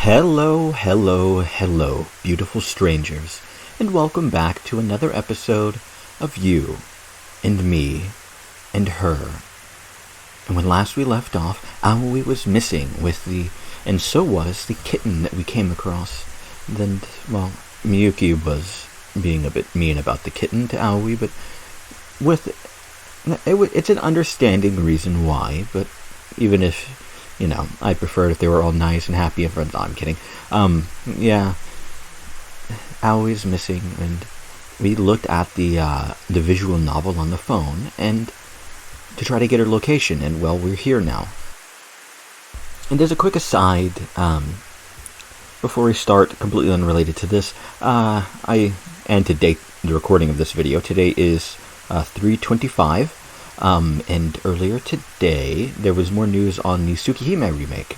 Hello, hello, hello, beautiful strangers, and welcome back to another episode of You and Me and Her. And when last we left off, Aoi was missing and so was the kitten that we came across. Then, well, Miyuki was being a bit mean about the kitten to Aoi, but it's an understanding reason why, but even if I preferred if they were all nice and happy and friends. No, I'm kidding. Yeah, Aoi's missing, and we looked at the visual novel on the phone and to try to get her location, and well, we're here now. And as a quick aside, before we start, completely unrelated to this, to date the recording of this video, today is 3/25. And earlier today, there was more news on the Tsukihime remake.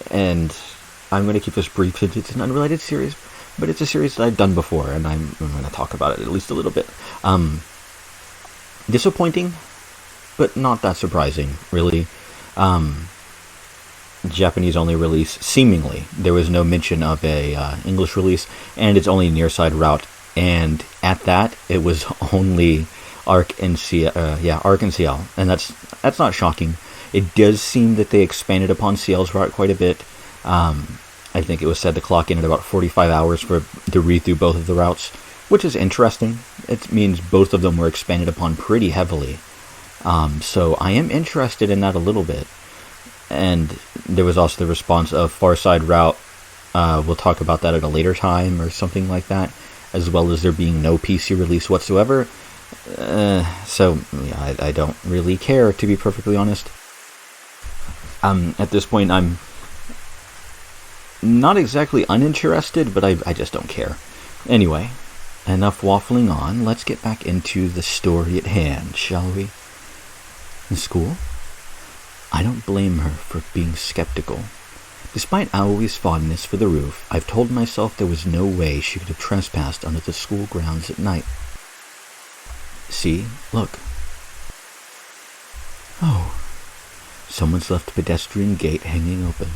And I'm going to keep this brief since it's an unrelated series, but it's a series that I've done before, and I'm going to talk about it at least a little bit. Disappointing, but not that surprising, really. Japanese only release, seemingly. There was no mention of a English release, and it's only near-side route. And at that, it was only Arc and CL, and that's not shocking. It does seem that they expanded upon CL's route quite a bit. I think it was said to clock in at about 45 hours to read through both of the routes, which is interesting. It means both of them were expanded upon pretty heavily. So I am interested in that a little bit. And there was also the response of Far Side Route. We'll talk about that at a later time or something like that, as well as there being no PC release whatsoever. I don't really care, to be perfectly honest. At this point, I'm not exactly uninterested, but I just don't care. Anyway, enough waffling on. Let's get back into the story at hand, shall we? In school, I don't blame her for being skeptical. Despite Aoi's fondness for the roof, I've told myself there was no way she could have trespassed onto the school grounds at night. See, look. Oh, someone's left the pedestrian gate hanging open.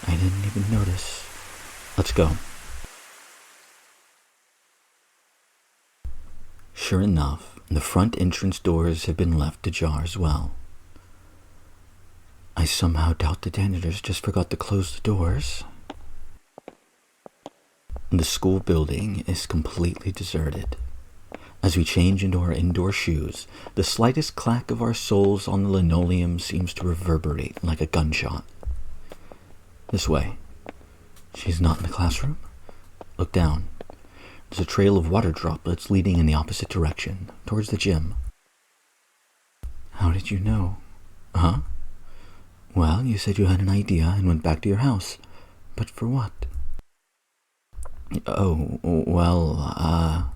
I didn't even notice. Let's go. Sure enough, the front entrance doors had been left ajar as well. I somehow doubt the janitors just forgot to close the doors. The school building is completely deserted. As we change into our indoor shoes, the slightest clack of our soles on the linoleum seems to reverberate like a gunshot. This way. She's not in the classroom? Look down. There's a trail of water droplets leading in the opposite direction, towards the gym. How did you know? Huh? Well, you said you had an idea and went back to your house. But for what? Oh, well,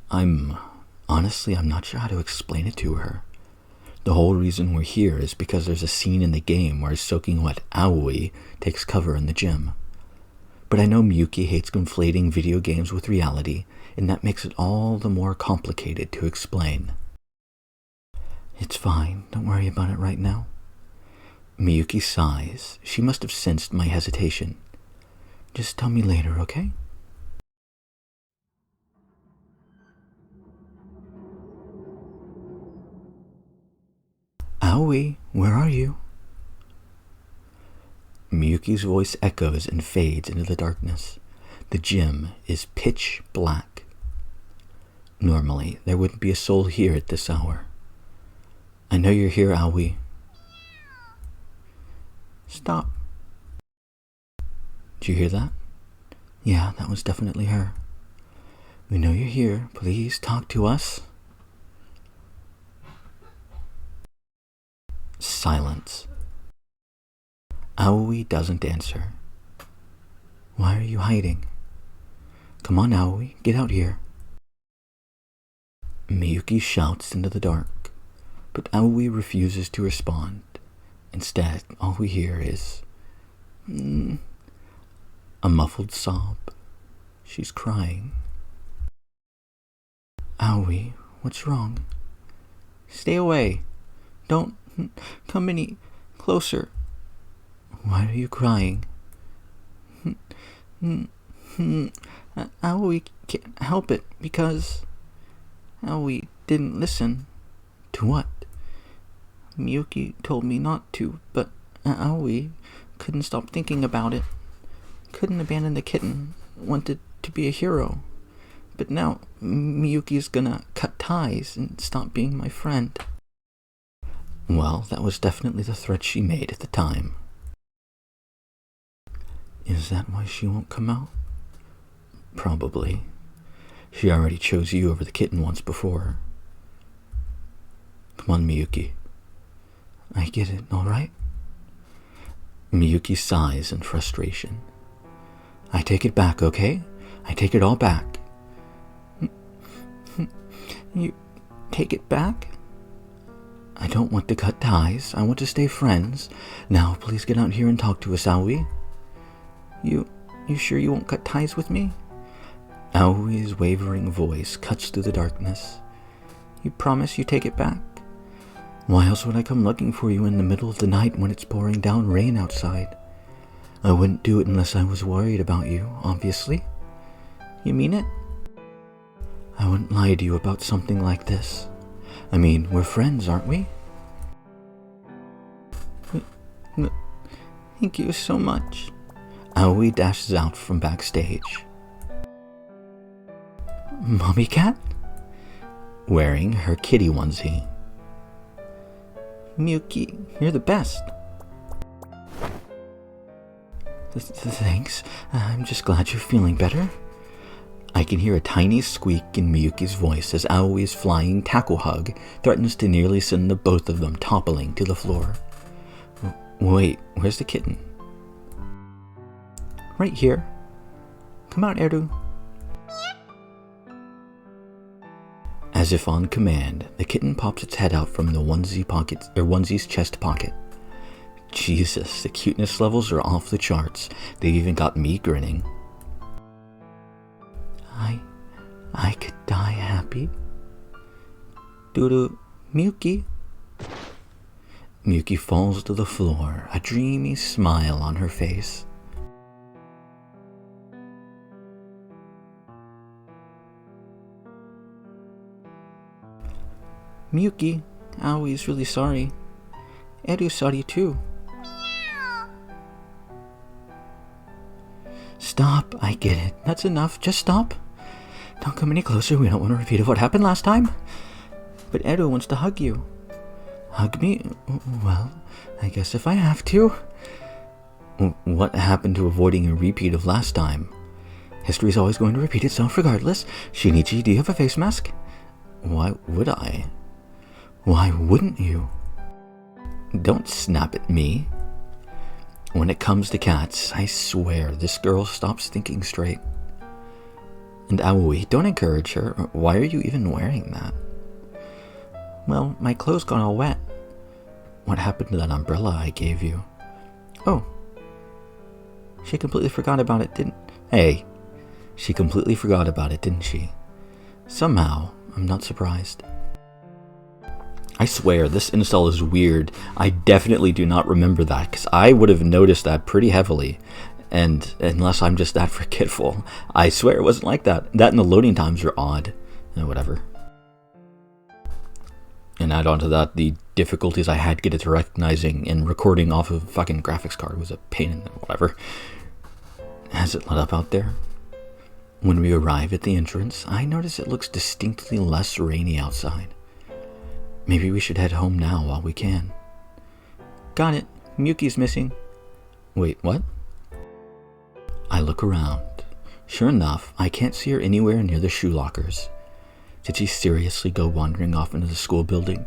I'm not sure how to explain it to her. The whole reason we're here is because there's a scene in the game where soaking wet Aoi takes cover in the gym. But I know Miyuki hates conflating video games with reality, and that makes it all the more complicated to explain. It's fine, don't worry about it right now. Miyuki sighs. She must have sensed my hesitation. Just tell me later, okay? Aoi, where are you? Miyuki's voice echoes and fades into the darkness. The gym is pitch black. Normally, there wouldn't be a soul here at this hour. I know you're here, Aoi. Stop. Did you hear that? Yeah, that was definitely her. We know you're here. Please talk to us. Silence. Aoi doesn't answer. Why are you hiding? Come on, Aoi, get out here. Miyuki shouts into the dark, but Aoi refuses to respond. Instead, all we hear is a muffled sob. She's crying. Aoi, what's wrong? Stay away. Don't come any closer. Why are you crying? Aoi can't help it because Aoi didn't listen. To what? Miyuki told me not to, but Aoi couldn't stop thinking about it. Couldn't abandon the kitten. Wanted to be a hero. But now Miyuki's gonna cut ties and stop being my friend. Well, that was definitely the threat she made at the time. Is that why she won't come out? Probably. She already chose you over the kitten once before. Come on, Miyuki. I get it, alright? Miyuki sighs in frustration. I take it back, okay? I take it all back. You take it back? I don't want to cut ties. I want to stay friends. Now, please get out here and talk to us, Aoi. You sure you won't cut ties with me? Aoi's wavering voice cuts through the darkness. You promise you take it back? Why else would I come looking for you in the middle of the night when it's pouring down rain outside? I wouldn't do it unless I was worried about you, obviously. You mean it? I wouldn't lie to you about something like this. I mean, we're friends, aren't we? Thank you so much. Aoi dashes out from backstage. Mommy Cat? Wearing her kitty onesie. Miyuki, you're the best. Thanks. I'm just glad you're feeling better. I can hear a tiny squeak in Miyuki's voice as Aoi's flying tackle hug threatens to nearly send the both of them toppling to the floor. Wait, where's the kitten? Right here. Come out, Eru. As if on command, the kitten pops its head out from the onesie's chest pocket. Jesus, the cuteness levels are off the charts. They even got me grinning. I could die happy. Doodoo, Miyuki. Miyuki falls to the floor, a dreamy smile on her face. Miyuki, Aoi's really sorry. Eru's sorry too. Stop, I get it. That's enough. Just stop. Don't come any closer. We don't want a repeat of what happened last time. But Eru wants to hug you. Hug me? Well, I guess if I have to. What happened to avoiding a repeat of last time? History's always going to repeat itself regardless. Shinichi, do you have a face mask? Why would I? Why wouldn't you? Don't snap at me. When it comes to cats, I swear this girl stops thinking straight. And Aoi, don't encourage her. Why are you even wearing that? Well, my clothes got all wet. What happened to that umbrella I gave you? Oh. She completely forgot about it, didn't... Hey. She completely forgot about it, didn't she? Somehow, I'm not surprised. I swear, this install is weird. I definitely do not remember that, because I would have noticed that pretty heavily. And unless I'm just that forgetful, I swear it wasn't like that. That and the loading times are odd. Whatever. And add on to that, the difficulties I had to get it to recognizing and recording off of a fucking graphics card was a pain in the whatever. Has it lit up out there? When we arrive at the entrance, I notice it looks distinctly less rainy outside. Maybe we should head home now while we can. Got it. Miyuki's missing. Wait, what? I look around. Sure enough, I can't see her anywhere near the shoe lockers. Did she seriously go wandering off into the school building?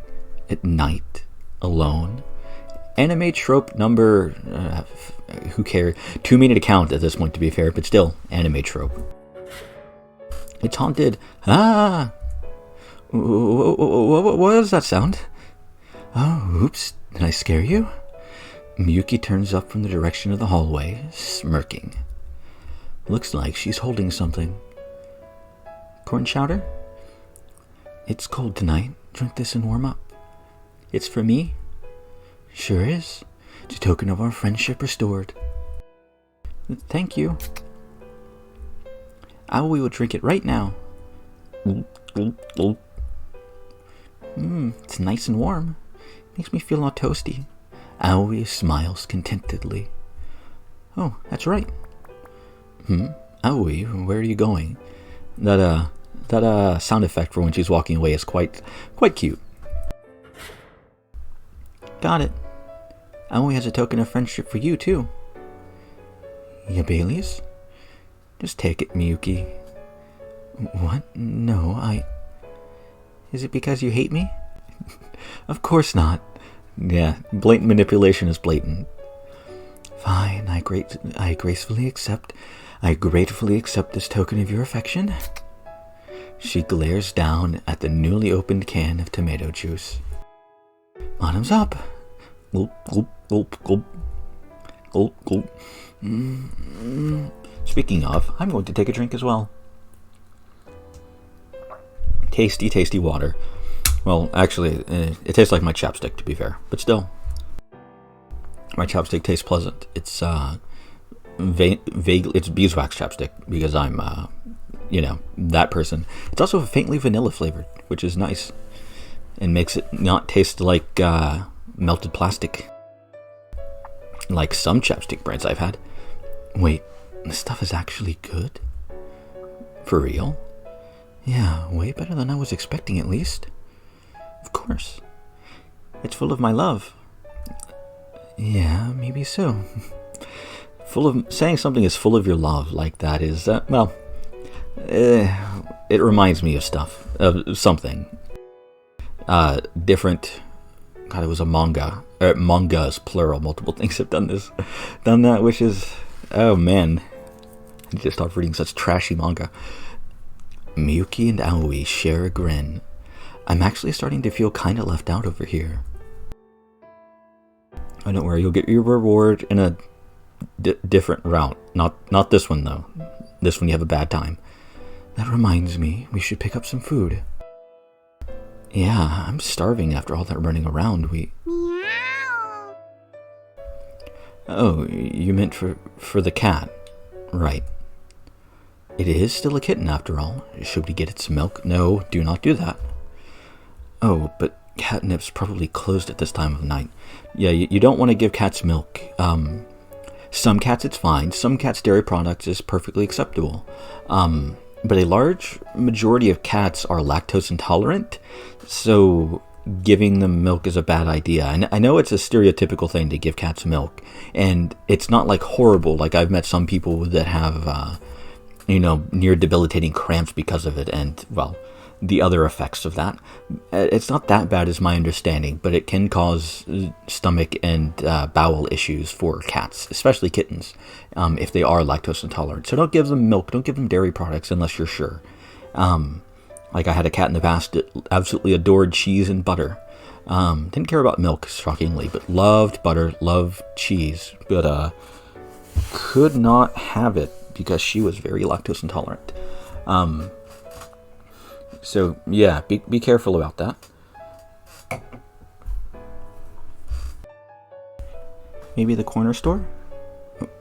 At night? Alone? Anime trope number... who cares? 2 minute account at this point, to be fair, but still, anime trope. It's haunted. Ah! What was that sound? Oh, oops. Did I scare you? Miyuki turns up from the direction of the hallway, smirking. Looks like she's holding something. Corn chowder? It's cold tonight. Drink this and warm up. It's for me? Sure is. It's a token of our friendship restored. Thank you. Aoi will drink it right now. It's nice and warm. Makes me feel all toasty. Aoi smiles contentedly. Oh, that's right. Aoi, where are you going? That sound effect for when she's walking away is quite cute. Got it. Aoi has a token of friendship for you, too. Yeah, Bailey's? Just take it, Miyuki. What? No, Is it because you hate me? Of course not. Yeah, blatant manipulation is blatant. Fine, I gratefully accept this token of your affection. She glares down at the newly opened can of tomato juice. Bottoms up. Gulp, gulp, gulp, gulp. Gulp, gulp. Speaking of, I'm going to take a drink as well. Tasty, tasty water. Well, actually, it tastes like my chapstick, to be fair. But still, my chapstick tastes pleasant. It's vaguely, it's beeswax chapstick because I'm, that person. It's also faintly vanilla flavored, which is nice, and makes it not taste like melted plastic, like some chapstick brands I've had. Wait, this stuff is actually good? For real? Yeah, way better than I was expecting, at least. Of course. It's full of my love. Yeah, maybe so. Saying something is full of your love like that is, it reminds me of something. Different. God, it was a manga. Mangas, plural. Multiple things have done that, which is, oh man. I need to stop reading such trashy manga. Miyuki and Aoi share a grin. I'm actually starting to feel kind of left out over here. Oh, don't worry, you'll get your reward in a different route. Not this one, though. This one you have a bad time. That reminds me, we should pick up some food. Yeah, I'm starving after all that running around. Meow. Oh, you meant for the cat. Right. It is still a kitten, after all. Should we get it some milk? No, do not do that. Oh, but catnip's probably closed at this time of night. Yeah, you don't want to give cats milk. Some cats it's fine. Some cats' dairy products is perfectly acceptable. But a large majority of cats are lactose intolerant, so giving them milk is a bad idea. And I know it's a stereotypical thing to give cats milk, and it's not like horrible. Like I've met some people that have, near debilitating cramps because of it, and well, the other effects of that. It's not that bad is my understanding, but it can cause stomach and bowel issues for cats, especially kittens, if they are lactose intolerant. So don't give them milk, don't give them dairy products unless you're sure. Like I had a cat in the past that absolutely adored cheese and butter. Didn't care about milk, shockingly, but loved butter, loved cheese, but could not have it because she was very lactose intolerant. So yeah, be careful about that. Maybe the corner store?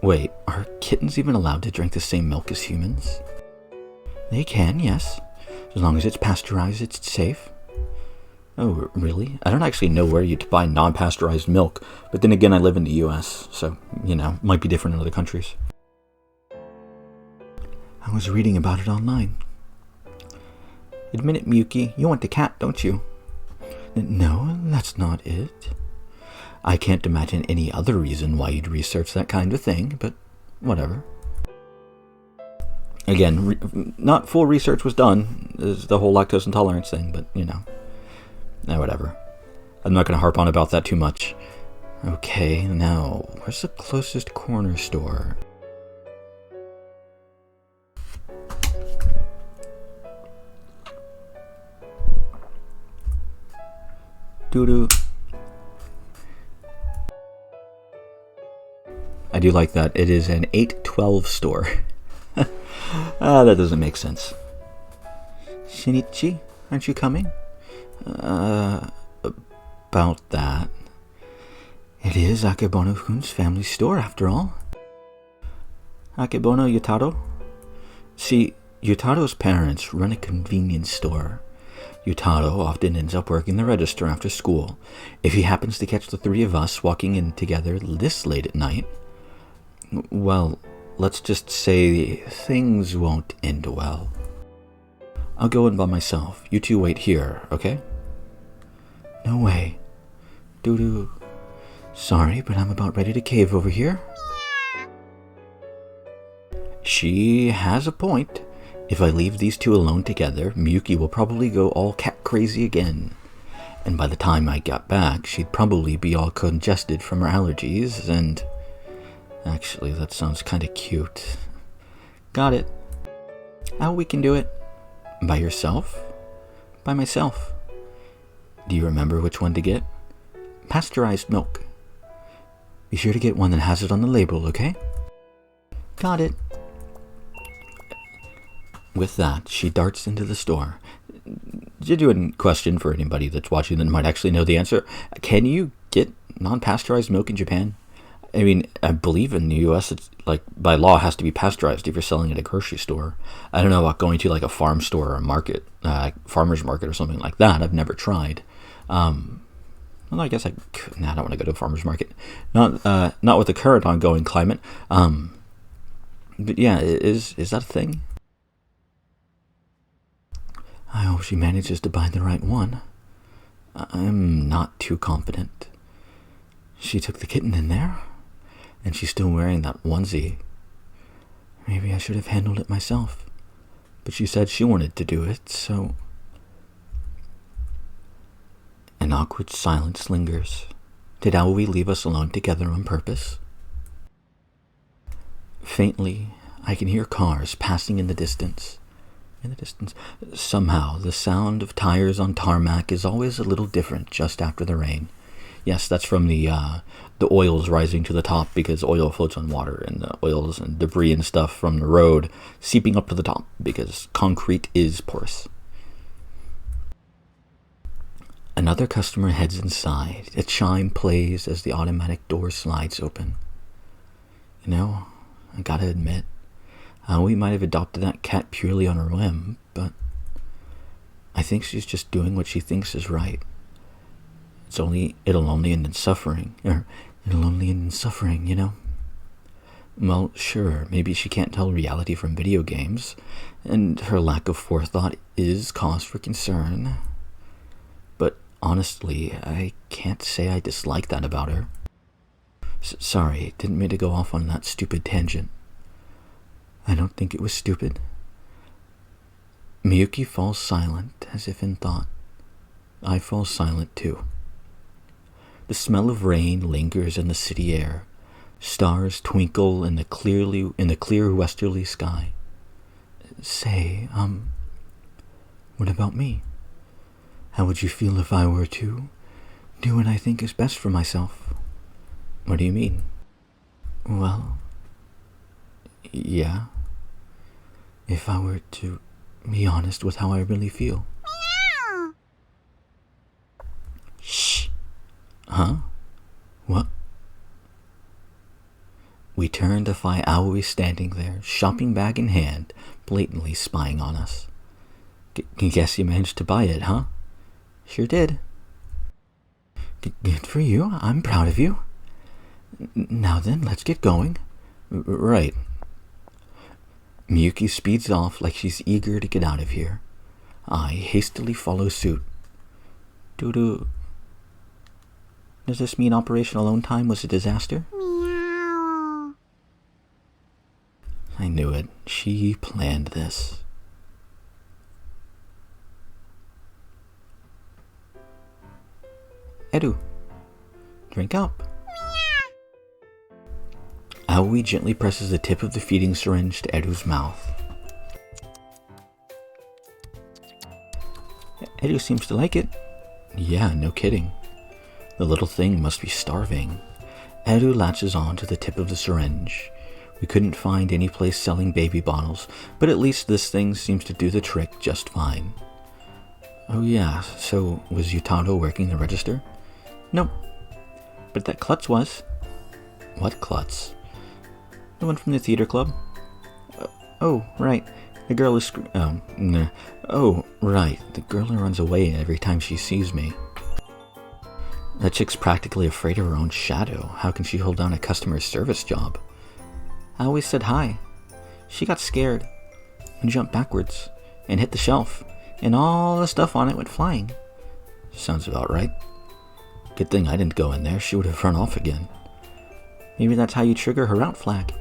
Wait, are kittens even allowed to drink the same milk as humans? They can, yes. As long as it's pasteurized, it's safe. Oh, really? I don't actually know where you'd buy non-pasteurized milk, but then again, I live in the US, so, might be different in other countries. I was reading about it online. Admit it, Miyuki, you want the cat, don't you? No, that's not it. I can't imagine any other reason why you'd research that kind of thing, but whatever. Again, not full research was done. There's the whole lactose intolerance thing, but, whatever. I'm not going to harp on about that too much. Okay, now, where's the closest corner store? Doo-doo. I do like that. It is an 812 store. That doesn't make sense. Shinichi, aren't you coming? About that. It is Akebono-kun's family store, after all. Akebono Yutaro? See, Yutaro's parents run a convenience store. Yutaro often ends up working the register after school. If he happens to catch the three of us walking in together this late at night, well, let's just say things won't end well. I'll go in by myself. You two wait here, okay? No way. Doo-doo. Sorry, but I'm about ready to cave over here. She has a point. If I leave these two alone together, Miyuki will probably go all cat crazy again. And by the time I got back, she'd probably be all congested from her allergies, and... Actually, that sounds kinda cute. Got it. How we can do it? By yourself? By myself. Do you remember which one to get? Pasteurized milk. Be sure to get one that has it on the label, okay? Got it. With that, she darts into the store. Genuine question for anybody that's watching that might actually know the answer. Can you get non-pasteurized milk in Japan? I mean, I believe in the US, it's like by law it has to be pasteurized if you're selling at a grocery store. I don't know about going to like a farm store or a market, farmer's market or something like that. I've never tried. Well, I guess I don't want to go to a farmer's market. Not with the current ongoing climate. But yeah, is that a thing? I hope she manages to buy the right one. I'm not too confident. She took the kitten in there, and she's still wearing that onesie. Maybe I should have handled it myself, but she said she wanted to do it, so... An awkward silence lingers. Did Aoi leave us alone together on purpose? Faintly, I can hear cars passing in the distance. Somehow, the sound of tires on tarmac is always a little different just after the rain. Yes, that's from the oils rising to the top because oil floats on water, and the oils and debris and stuff from the road seeping up to the top because concrete is porous. Another customer heads inside. A chime plays as the automatic door slides open. You know, I gotta admit, we might have adopted that cat purely on her whim, but I think she's just doing what she thinks is right. It'll only end in suffering, you know? Well, sure, maybe she can't tell reality from video games, and her lack of forethought is cause for concern. But honestly, I can't say I dislike that about her. Sorry, didn't mean to go off on that stupid tangent. I don't think it was stupid. Miyuki falls silent, as if in thought. I fall silent too. The smell of rain lingers in the city air. Stars twinkle in the clear westerly sky. Say, what about me? How would you feel if I were to do what I think is best for myself? What do you mean? Well, yeah. If I were to be honest with how I really feel. Meow. Shh. Huh? What? We turn to find Aoi standing there, shopping bag in hand, blatantly spying on us. Guess you managed to buy it, huh? Sure did. Good for you. I'm proud of you. Now then, let's get going. Right. Miyuki speeds off like she's eager to get out of here. I hastily follow suit. Doo-doo. Does this mean Operation Alone Time was a disaster? Meow. I knew it. She planned this. Edu, drink up. Aoi gently presses the tip of the feeding syringe to Edu's mouth. Edu seems to like it. Yeah, no kidding. The little thing must be starving. Edu latches on to the tip of the syringe. We couldn't find any place selling baby bottles, but at least this thing seems to do the trick just fine. Oh yeah, so was Yutaro working the register? Nope. But that Klutz was. What Klutz? The one from the theater club. Oh, right. The girl is Oh, right. The girl who runs away every time she sees me. That chick's practically afraid of her own shadow. How can she hold down a customer service job? I always said hi. She got scared and jumped backwards and hit the shelf, and all the stuff on it went flying. Sounds about right. Good thing I didn't go in there. She would have run off again. Maybe that's how you trigger her out flag.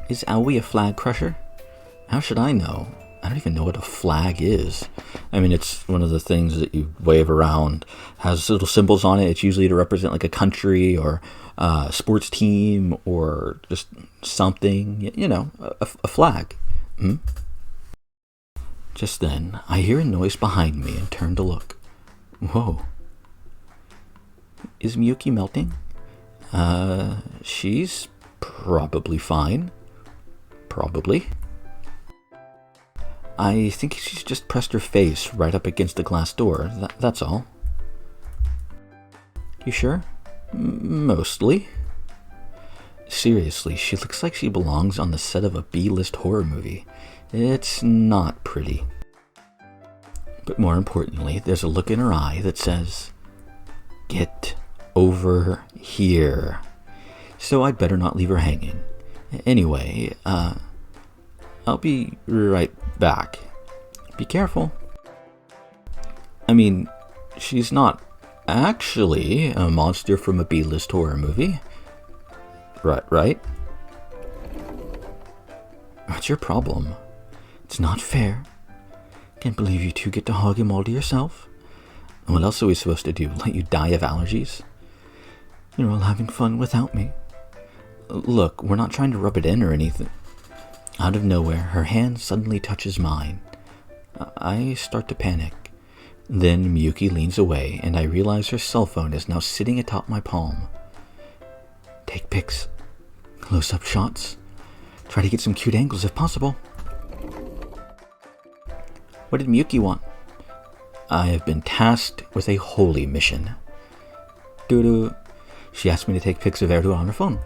Is Aoi a flag crusher? How should I know? I don't even know what a flag is. I mean, it's one of the things that you wave around. Has little symbols on it. It's usually to represent like a country or a sports team or just something. You know, a flag. Just then, I hear a noise behind me and turn to look. Whoa. Is Miyuki melting? She's probably fine. Probably. I think she's just pressed her face right up against the glass door. That's all. You sure? Mostly. Seriously, she looks like she belongs on the set of a B-list horror movie. It's not pretty. But more importantly, there's a look in her eye that says, "Get over here." So I'd better not leave her hanging. Anyway, I'll be right back. Be careful. I mean, she's not actually a monster from a B-list horror movie. Right? What's your problem? It's not fair. Can't believe you two get to hog him all to yourself. What else are we supposed to do? Let you die of allergies? You're all having fun without me. Look, we're not trying to rub it in or anything. Out of nowhere, her hand suddenly touches mine. I start to panic. Then Miyuki leans away, and I realize her cell phone is now sitting atop my palm. Take pics. Close-up shots. Try to get some cute angles if possible. What did Miyuki want? I have been tasked with a holy mission. Doo-doo. She asked me to take pics of Eru on her phone.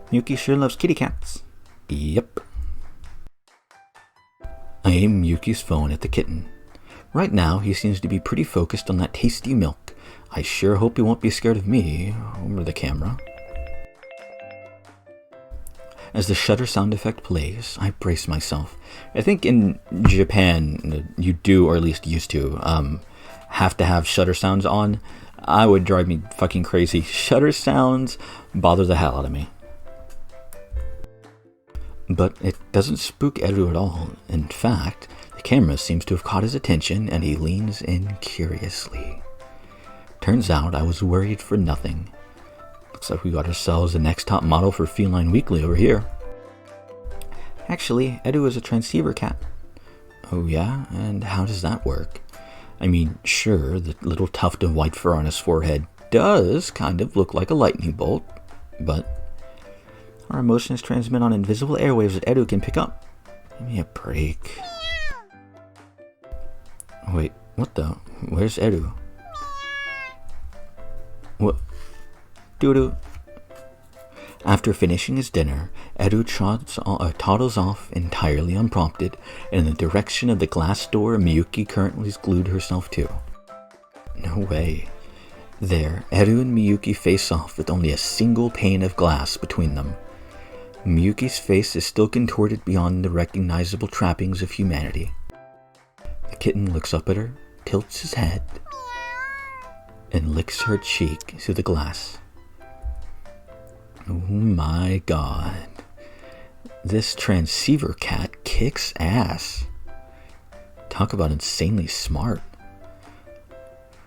Miyuki sure loves kitty cats. Yep. I aim Miyuki's phone at the kitten. Right now, he seems to be pretty focused on that tasty milk. I sure hope he won't be scared of me or the camera. As the shutter sound effect plays, I brace myself. I think in Japan, you do, or at least used to, have to have shutter sounds on. I would drive me fucking crazy. Shutter sounds bother the hell out of me. But it doesn't spook Eru at all. In fact, the camera seems to have caught his attention and he leans in curiously. Turns out I was worried for nothing. Looks like we got ourselves the next top model for Feline Weekly over here. Actually, Eru is a transceiver cat. Oh yeah? And how does that work? I mean, sure, the little tuft of white fur on his forehead does kind of look like a lightning bolt, but our emotions transmit on invisible airwaves that Eru can pick up. Give me a break. Wait, what the? Where's Eru? What? Doo-doo. After finishing his dinner, Eru toddles off entirely unprompted in the direction of the glass door Miyuki currently has glued herself to. No way. There, Eru and Miyuki face off with only a single pane of glass between them. Miyuki's face is still contorted beyond the recognizable trappings of humanity. The kitten looks up at her, tilts his head, and licks her cheek through the glass. Oh my god. This transceiver cat kicks ass. Talk about insanely smart.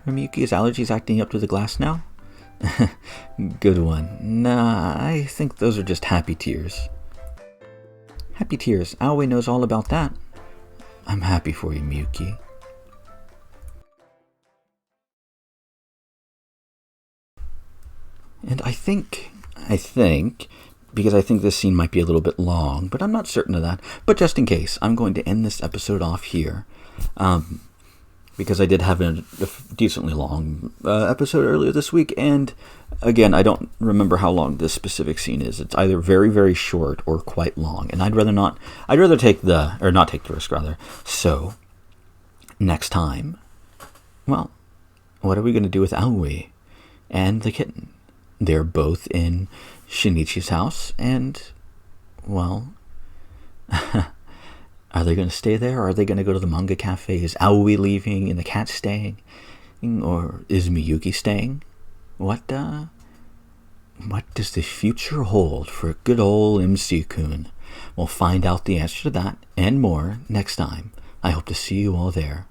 Are Miyuki's allergies acting up to the glass now? Good one. Nah, I think those are just happy tears. Happy tears. Aoi knows all about that. I'm happy for you, Miyuki. And I think, because I think this scene might be a little bit long, but I'm not certain of that. But just in case, I'm going to end this episode off here. because I did have a decently long episode earlier this week, and again, I don't remember how long this specific scene is. It's either very, very short or quite long, and I'd rather not. I'd rather not take the risk, rather. So, next time, well, what are we going to do with Aoi and the kitten? They're both in Shinichi's house, and, well, are they going to stay there, or are they going to go to the manga cafe? Is Aoi leaving and the cat staying? Or is Miyuki staying? What does the future hold for good old MC-kun? We'll find out the answer to that and more next time. I hope to see you all there.